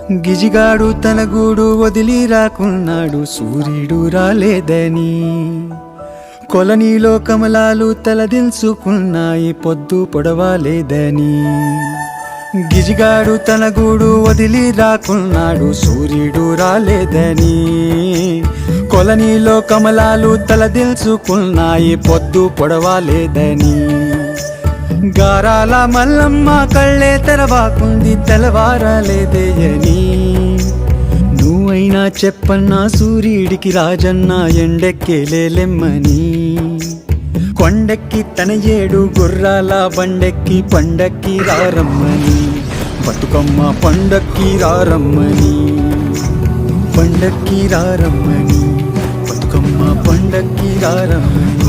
గిజిగాడు తన గూడు వదిలి రాకున్నాడు సూర్యుడు రాలేదని. కొలనీలో కమలాలు తలదిల్చుకున్నాయి పొద్దు పొడవాలేదని. గిజిగాడు తన గూడు వదిలి రాకున్నాడు సూర్యుడు రాలేదని. కొలనీలో కమలాలు తలదిల్చుకున్నాయి పొద్దు పొడవాలేదని. గారాల మల్లమ్మ కళ్ళే తెరవాకుంది తెలవారాలేదేయని. నువ్వైనా చెప్పన్నా సూర్యుడికి రాజన్న ఎండెక్కేలేలెమ్మని. కొండెక్కి తన 7 గుర్రాల బండెక్కి పండక్కి రారమ్మని. బతుకమ్మ పండక్కి రారమ్మని. పండక్కి రారమ్మని. బతుకమ్మ పండక్కి రారమ్మని.